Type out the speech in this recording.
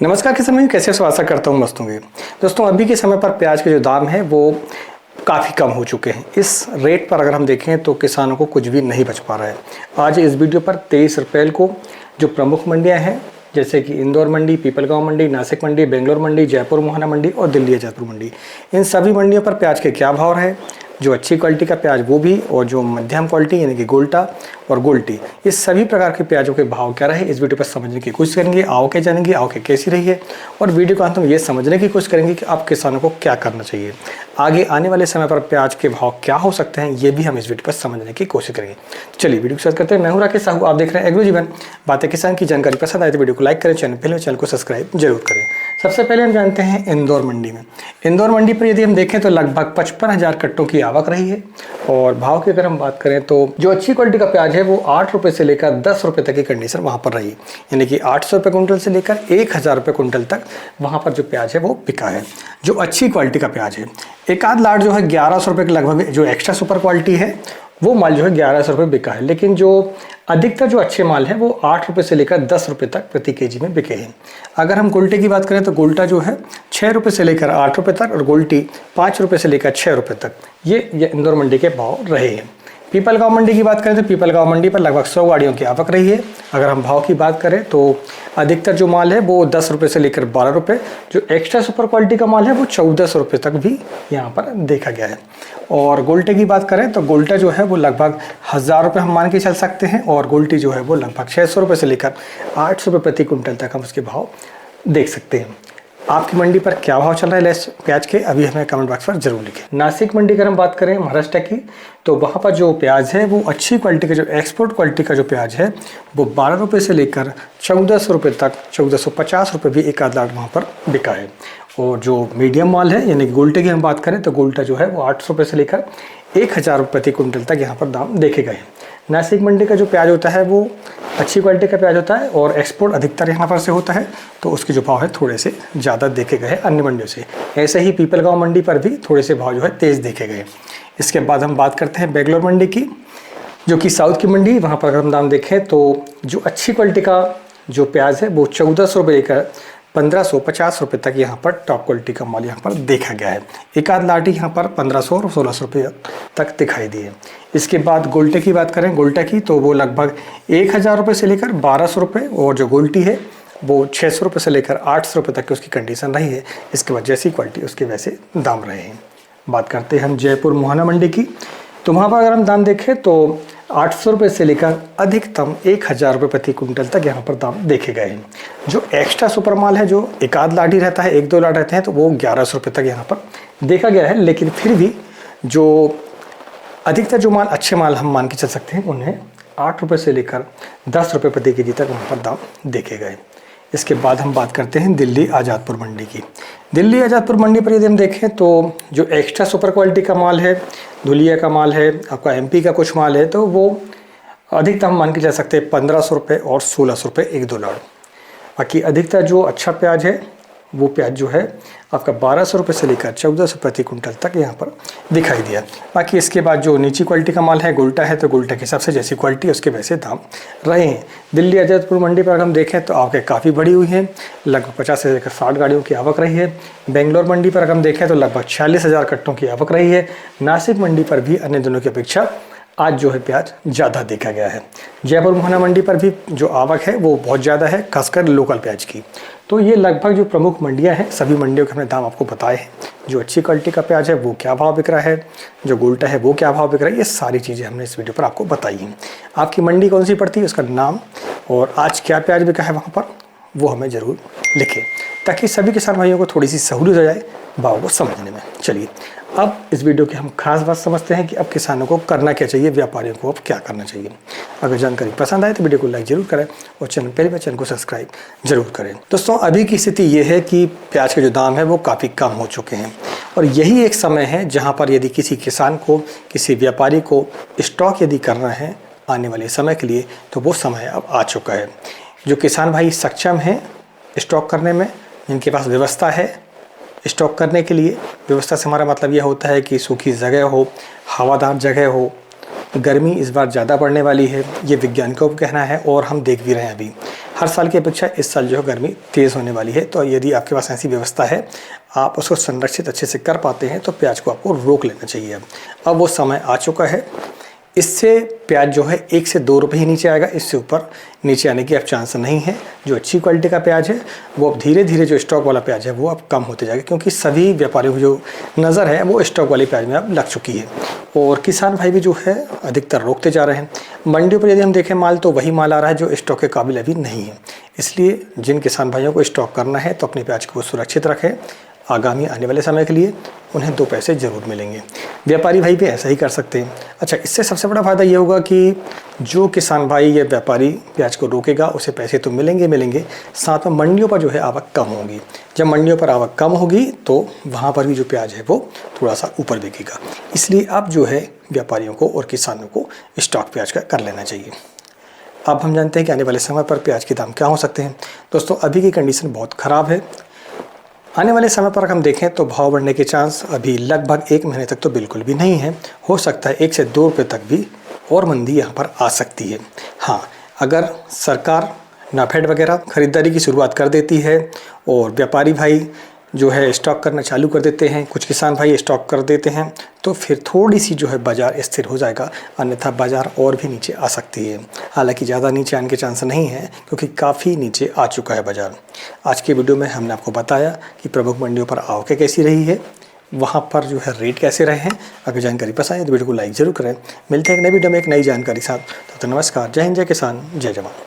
नमस्कार किसान भाई, कैसे हो? आशा करता हूँ मस्त होंगे। दोस्तों, अभी के समय पर प्याज के जो दाम है वो काफ़ी कम हो चुके हैं। इस रेट पर अगर हम देखें तो किसानों को कुछ भी नहीं बच पा रहा है। आज इस वीडियो पर 23 अप्रैल को जो प्रमुख मंडियां हैं जैसे कि इंदौर मंडी, पीपलगांव मंडी, नासिक मंडी, बेंगलोर मंडी, जयपुर मोहाना मंडी और दिल्ली अजादपुर मंडी, इन सभी मंडियों पर प्याज के क्या भाव है, जो अच्छी क्वालिटी का प्याज वो भी और जो मध्यम क्वालिटी यानी कि गोल्टा और गोल्टी, इस सभी प्रकार के प्याजों के भाव क्या रहे इस वीडियो पर समझने की कोशिश करेंगे। आओ के जानेंगे, आओ के कैसी रही है और वीडियो को अंत में ये समझने की कोशिश करेंगे कि आप किसानों को क्या करना चाहिए। आगे आने वाले समय पर प्याज के भाव क्या हो सकते हैं ये भी हम इस वीडियो पर समझने की कोशिश करेंगे। चलिए वीडियो को स्टार्ट करते हैं। मैं हूं राकेश साहू, आप देख रहे हैं एग्रो जीवन बातें किसान की। जानकारी पसंद आए तो वीडियो को लाइक करें, चैनल को सब्सक्राइब जरूर करें। सबसे पहले हम जानते हैं इंदौर मंडी में। इंदौर मंडी पर यदि हम देखें तो लगभग 55,000 कट्टों की आवक रही है और भाव की अगर हम बात करें तो जो अच्छी क्वालिटी का प्याज है वो 8 रुपये से लेकर 10 रुपये तक की कंडीशन वहाँ पर रही, यानी कि 800 रुपये कुंटल से लेकर 1,000 रुपये कुंटल तक वहाँ पर जो प्याज है वो बिका है, जो अच्छी क्वालिटी का प्याज है। एक आध लाट जो है 1100 रुपये के लगभग जो एक्स्ट्रा सुपर क्वालिटी है वो माल जो है 1100 रुपये बिका है, लेकिन जो अधिकतर जो अच्छे माल है वो 8 रुपये से लेकर 10 रुपये तक प्रति केजी में बिके हैं। अगर हम गोल्टे की बात करें तो गोल्टा जो है 6 रुपये से लेकर 8 रुपये तक और गोल्टी 5 रुपये से लेकर 6 रुपये तक ये इंदौर मंडी के भाव रहे हैं। पीपलगांव मंडी की बात करें तो पीपलगांव मंडी पर लगभग 100 गाड़ियों की आवक रही है। अगर हम भाव की बात करें तो अधिकतर जो माल है वो 10 रुपये से लेकर 12 रुपये, जो एक्स्ट्रा सुपर क्वालिटी का माल है वो 1400 रुपये तक भी यहाँ पर देखा गया है। और गोल्टे की बात करें तो गोल्टा जो है वो लगभग 1000 रुपये हम मान के चल सकते हैं और गोल्टी जो है वो लगभग 600 रुपये से लेकर 800 रुपये प्रति कुंटल तक हम उसके भाव देख सकते हैं। आपकी मंडी पर क्या भाव चल रहा है प्याज के, अभी हमें कमेंट बॉक्स पर जरूर लिखें। नासिक मंडी की हम बात करें महाराष्ट्र की तो वहाँ पर जो प्याज है वो अच्छी क्वालिटी का जो एक्सपोर्ट क्वालिटी का जो प्याज है वो 12 रुपये से लेकर 1400 रुपये तक, 1450 रुपये भी एक आध लाट वहाँ पर बिका है। और जो मीडियम माल है यानी कि गोल्टे की हम बात करें तो गोल्टा जो है वो 800 रुपये से लेकर 1000 रुपये प्रति कुंटल तक यहाँ पर दाम देखे गए हैं। नासिक मंडी का जो प्याज होता है वो अच्छी क्वालिटी का प्याज होता है और एक्सपोर्ट अधिकतर यहाँ पर से होता है, तो उसके जो भाव है थोड़े से ज़्यादा देखे गए हैं अन्य मंडियों से। ऐसे ही पीपलगांव मंडी पर भी थोड़े से भाव जो है तेज़ देखे गए। इसके बाद हम बात करते हैं बेंगलोर मंडी की, जो कि साउथ की मंडी। वहाँ पर अगर हम दाम देखें तो जो अच्छी क्वालिटी का जो प्याज है वो 1400 रुपये लेकर 1550 रुपये तक यहाँ पर टॉप क्वालिटी का माल यहाँ पर देखा गया है। एक आध लाठी यहाँ पर 1500 और 1600 रुपये तक दिखाई दी है। इसके बाद गोल्टे की बात करें गोल्टा की तो वो लगभग 1000 रुपये से लेकर 1200 रुपये और जो गोल्टी है वो 600 रुपये से लेकर 800 रुपये तक की उसकी कंडीशन रही है। इसके बाद जैसी क्वालिटी उसके वैसे दाम रहे हैं। बात करते हैं हम जयपुर मोहाना मंडी की, तो वहाँ पर अगर हम दाम देखें तो 800 रुपये से लेकर अधिकतम 1000 रुपये प्रति कुंटल तक यहाँ पर दाम देखे गए हैं। जो एक्स्ट्रा सुपर माल है जो एक आध लाठी रहता है, एक दो लाट रहते हैं, तो वो 1100 रुपये तक यहाँ पर देखा गया है। लेकिन फिर भी जो अधिकतर जो माल अच्छे माल हम मान के चल सकते हैं उन्हें 8 रुपये से लेकर 10 रुपये प्रति केजी तक वहाँ पर दाम देखे गए। इसके बाद हम बात करते हैं दिल्ली आज़ादपुर मंडी की। दिल्ली आज़ादपुर मंडी पर यदि हम देखें तो जो एक्स्ट्रा सुपर क्वालिटी का माल है, धुलिया का माल है, आपका एमपी का कुछ माल है, तो वो अधिकतम मान के चल सकते हैं 1500 रुपये और 1600 रुपये एक दो लाड़। बाकी अधिकतर जो अच्छा प्याज है वो प्याज जो है आपका 1200 रुपये से लेकर 1400 प्रति कुंटल तक यहाँ पर दिखाई दिया। बाकी इसके बाद जो नीची क्वालिटी का माल है गोल्टा है तो गोल्टा के हिसाब से जैसी क्वालिटी उसके वैसे दाम रहे हैं। दिल्ली आज़ादपुर मंडी पर अगर हम देखें तो आवकें काफ़ी बढ़ी हुई हैं, लगभग 50 से लेकर 60 गाड़ियों की आवक रही है। बेंगलोर मंडी पर अगर हम देखें तो लगभग 46,000 कट्टों की आवक रही है। नासिक मंडी पर भी अन्य दिनों की अपेक्षा आज जो है प्याज ज़्यादा देखा गया है। जयपुर मोहाना मंडी पर भी जो आवक है वो बहुत ज़्यादा है, खासकर लोकल प्याज की। तो ये लगभग जो प्रमुख मंडियां हैं सभी मंडियों के हमने दाम आपको बताए हैं। जो अच्छी क्वालिटी का प्याज है वो क्या भाव बिक रहा है, जो गोल्टा है वो क्या भाव बिक रहा है, ये सारी चीज़ें हमने इस वीडियो पर आपको बताई हैं। आपकी मंडी कौन सी पड़ती है, उसका नाम और आज क्या प्याज बिका है वहाँ पर वो हमें ज़रूर लिखें, ताकि सभी किसान भाइयों को थोड़ी सी सहूलियत हो जाए भाव को समझने में। चलिए अब इस वीडियो की हम खास बात समझते हैं कि अब किसानों को करना क्या चाहिए, व्यापारियों को अब क्या करना चाहिए। अगर जानकारी पसंद आए तो वीडियो को लाइक जरूर करें और चैनल को सब्सक्राइब जरूर करें। दोस्तों, अभी की स्थिति ये है कि प्याज के जो दाम है वो काफ़ी कम हो चुके हैं और यही एक समय है जहाँ पर यदि किसी किसान को, किसी व्यापारी को स्टॉक यदि करना है आने वाले समय के लिए तो वो समय अब आ चुका है। जो किसान भाई सक्षम हैं स्टॉक करने में, जिनके पास व्यवस्था है स्टॉक करने के लिए, व्यवस्था से हमारा मतलब यह होता है कि सूखी जगह हो, हवादार जगह हो, गर्मी इस बार ज़्यादा पड़ने वाली है, ये वैज्ञानिकों का कहना है और हम देख भी रहे हैं। अभी हर साल की अपेक्षा इस साल जो है गर्मी तेज़ होने वाली है, तो यदि आपके पास ऐसी व्यवस्था है, आप उसको संरक्षित अच्छे से कर पाते हैं, तो प्याज को आपको रोक लेना चाहिए। अब वो समय आ चुका है। इससे प्याज जो है 1 से 2 रुपये ही नीचे आएगा, इससे ऊपर नीचे आने की अब चांस नहीं है। जो अच्छी क्वालिटी का प्याज है वो अब धीरे धीरे, जो स्टॉक वाला प्याज है वो अब कम होते जाएगा, क्योंकि सभी व्यापारियों की जो नज़र है वो स्टॉक वाले प्याज में अब लग चुकी है। और किसान भाई भी जो है अधिकतर रोकते जा रहे हैं। मंडियों पर यदि हम देखें माल, तो वही माल आ रहा है जो स्टॉक के काबिल अभी नहीं है। इसलिए जिन किसान भाइयों को स्टॉक करना है तो अपने प्याज को सुरक्षित रखें। आगामी आने वाले समय के लिए उन्हें 2 पैसे ज़रूर मिलेंगे। व्यापारी भाई भी ऐसा ही कर सकते हैं। अच्छा, इससे सबसे बड़ा फ़ायदा ये होगा कि जो किसान भाई या व्यापारी प्याज को रोकेगा उसे पैसे तो मिलेंगे, साथ में मंडियों पर जो है आवक कम होगी। जब मंडियों पर आवक कम होगी तो वहाँ पर भी जो प्याज है वो थोड़ा सा ऊपर बिकेगा। इसलिए अब जो है व्यापारियों को और किसानों को स्टॉक प्याज का कर लेना चाहिए। अब हम जानते हैं कि आने वाले समय पर प्याज के दाम क्या हो सकते हैं। दोस्तों, अभी की कंडीशन बहुत ख़राब है। आने वाले समय पर हम देखें तो भाव बढ़ने के चांस अभी लगभग 1 महीने तक तो बिल्कुल भी नहीं है। हो सकता है 1 से 2 रुपये तक भी और मंदी यहाँ पर आ सकती है। हाँ, अगर सरकार नाफेड वगैरह ख़रीदारी की शुरुआत कर देती है और व्यापारी भाई जो है स्टॉक करना चालू कर देते हैं, कुछ किसान भाई स्टॉक कर देते हैं, तो फिर थोड़ी सी जो है बाज़ार स्थिर हो जाएगा। अन्यथा बाज़ार और भी नीचे आ सकती है। हालांकि ज़्यादा नीचे आने के चांस नहीं है, क्योंकि काफ़ी नीचे आ चुका है बाज़ार। आज के वीडियो में हमने आपको बताया कि प्रमुख मंडियों पर आवकें कैसी रही है, वहाँ पर जो है रेट कैसे रहे हैं। अगर जानकारी पसंद है तो वीडियो को लाइक ज़रूर करें। मिलते हैं एक नई वीडियो में एक नई जानकारी साथ। तो नमस्कार, जय हिंद, जय किसान, जय जवान।